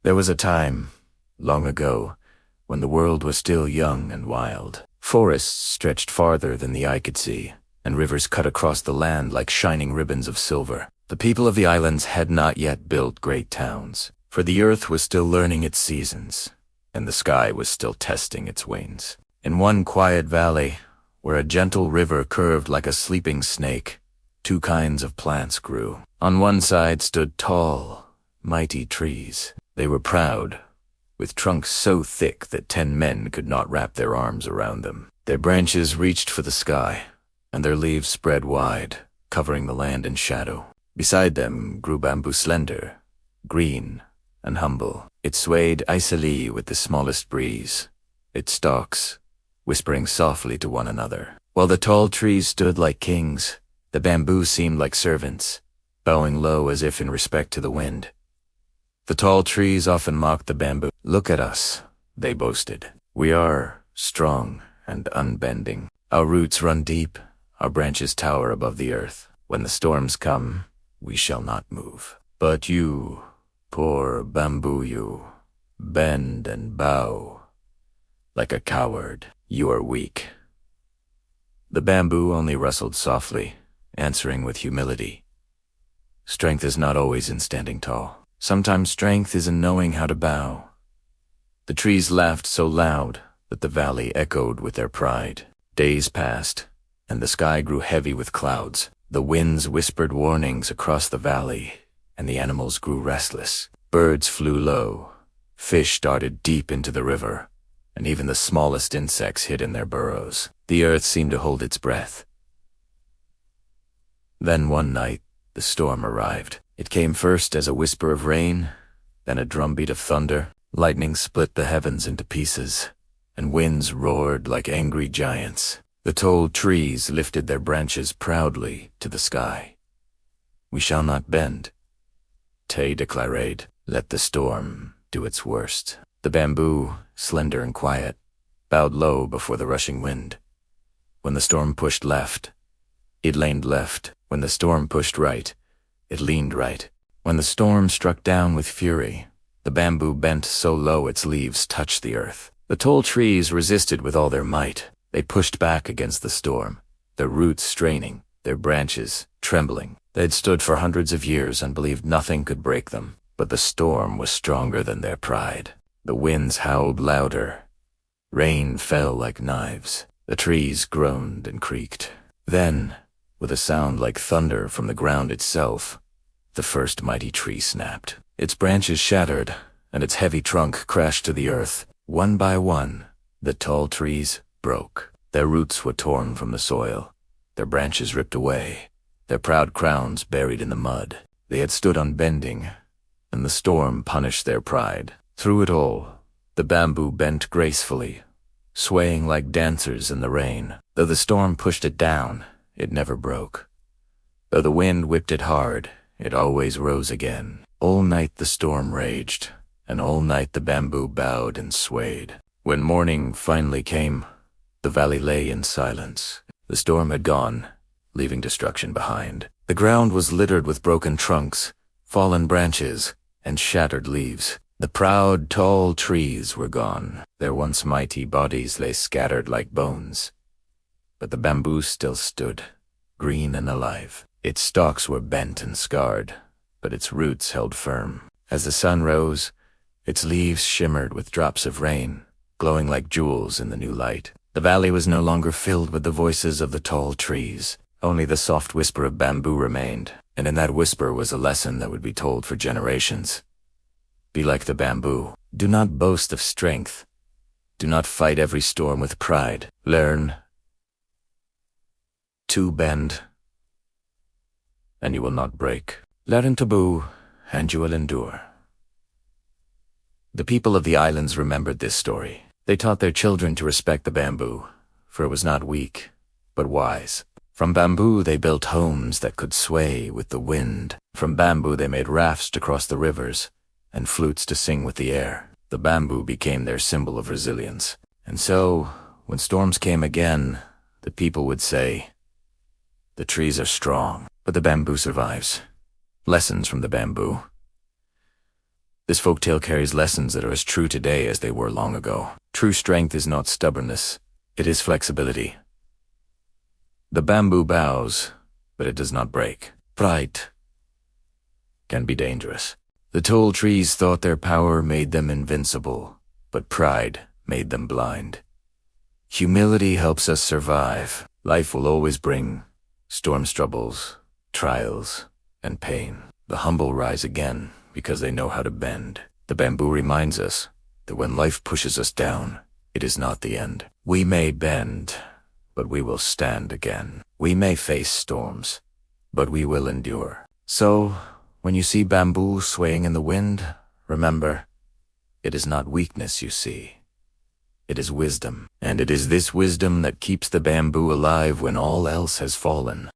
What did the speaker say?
There was a time, long ago, when the world was still young and wild. Forests stretched farther than the eye could see, and rivers cut across the land like shining ribbons of silver. The people of the islands had not yet built great towns, for the earth was still learning its seasons, and the sky was still testing its wings. In one quiet valley, where a gentle river curved like a sleeping snake, two kinds of plants grew. On one side stood tall, mighty trees. They were proud, with trunks so thick that 10 men could not wrap their arms around them. Their branches reached for the sky, and their leaves spread wide, covering the land in shadow. Beside them grew bamboo, slender, green, and humble. It swayed icily with the smallest breeze, its stalks whispering softly to one another. While the tall trees stood like kings, the bamboo seemed like servants, bowing low as if in respect to the wind. The tall trees often mocked the bamboo. "Look at us," they boasted. "We are strong and unbending. Our roots run deep, our branches tower above the earth. When the storms come, we shall not move. But you, poor bamboo, you bend and bow. Like a coward, you are weak." The bamboo only rustled softly, answering with humility. Strength is not always in standing tall. Sometimes strength is in knowing how to bow. The trees laughed so loud that the valley echoed with their pride. Days passed, and the sky grew heavy with clouds. The winds whispered warnings across the valley, and the animals grew restless. Birds flew low, fish darted deep into the river, and even the smallest insects hid in their burrows. The earth seemed to hold its breath. Then one night, the storm arrived. It came first as a whisper of rain, then a drumbeat of thunder. Lightning split the heavens into pieces, and winds roared like angry giants. The tall trees lifted their branches proudly to the sky. "We shall not bend," Tay declared. "Let the storm do its worst." The bamboo, slender and quiet, bowed low before the rushing wind. When the storm pushed left, it leaned left. When the storm pushed right, it leaned right. When the storm struck down with fury, the bamboo bent so low its leaves touched the earth. The tall trees resisted with all their might. They pushed back against the storm, their roots straining, their branches trembling. They had stood for hundreds of years and believed nothing could break them. But the storm was stronger than their pride. The winds howled louder. Rain fell like knives. The trees groaned and creaked. Then, with a sound like thunder from the ground itself, the first mighty tree snapped. Its branches shattered, and its heavy trunk crashed to the earth. One by one, the tall trees broke. Their roots were torn from the soil, their branches ripped away, their proud crowns buried in the mud. They had stood unbending, and the storm punished their pride. Through it all, the bamboo bent gracefully, swaying like dancers in the rain. Though the storm pushed it down, it never broke. Though the wind whipped it hard, it always rose again. All night the storm raged, and all night the bamboo bowed and swayed. When morning finally came, the valley lay in silence. The storm had gone, leaving destruction behind. The ground was littered with broken trunks, fallen branches, and shattered leaves. The proud, tall trees were gone. Their once mighty bodies lay scattered like bones. But the bamboo still stood, green and alive. Its stalks were bent and scarred, but its roots held firm. As the sun rose, its leaves shimmered with drops of rain, glowing like jewels in the new light. The valley was no longer filled with the voices of the tall trees. Only the soft whisper of bamboo remained, and in that whisper was a lesson that would be told for generations. Be like the bamboo. Do not boast of strength. Do not fight every storm with pride. Learn to bend, and you will not break. Learn to bow, and you will endure. The people of the islands remembered this story. They taught their children to respect the bamboo, for it was not weak, but wise. From bamboo they built homes that could sway with the wind. From bamboo they made rafts to cross the rivers, and flutes to sing with the air. The bamboo became their symbol of resilience. And so, when storms came again, the people would say, "The trees are strong, but the bamboo survives." Lessons from the bamboo. This folktale carries lessons that are as true today as they were long ago. True strength is not stubbornness, it is flexibility. The bamboo bows, but it does not break. Pride can be dangerous. The tall trees thought their power made them invincible, but pride made them blind. Humility helps us survive. Life will always bring storms, troubles, trials, and pain. The humble rise again because they know how to bend. The bamboo reminds us that when life pushes us down, it is not the end. We may bend, but we will stand again. We may face storms, but we will endure. So, when you see bamboo swaying in the wind, remember, it is not weakness you see. It is wisdom, and it is this wisdom that keeps the bamboo alive when all else has fallen.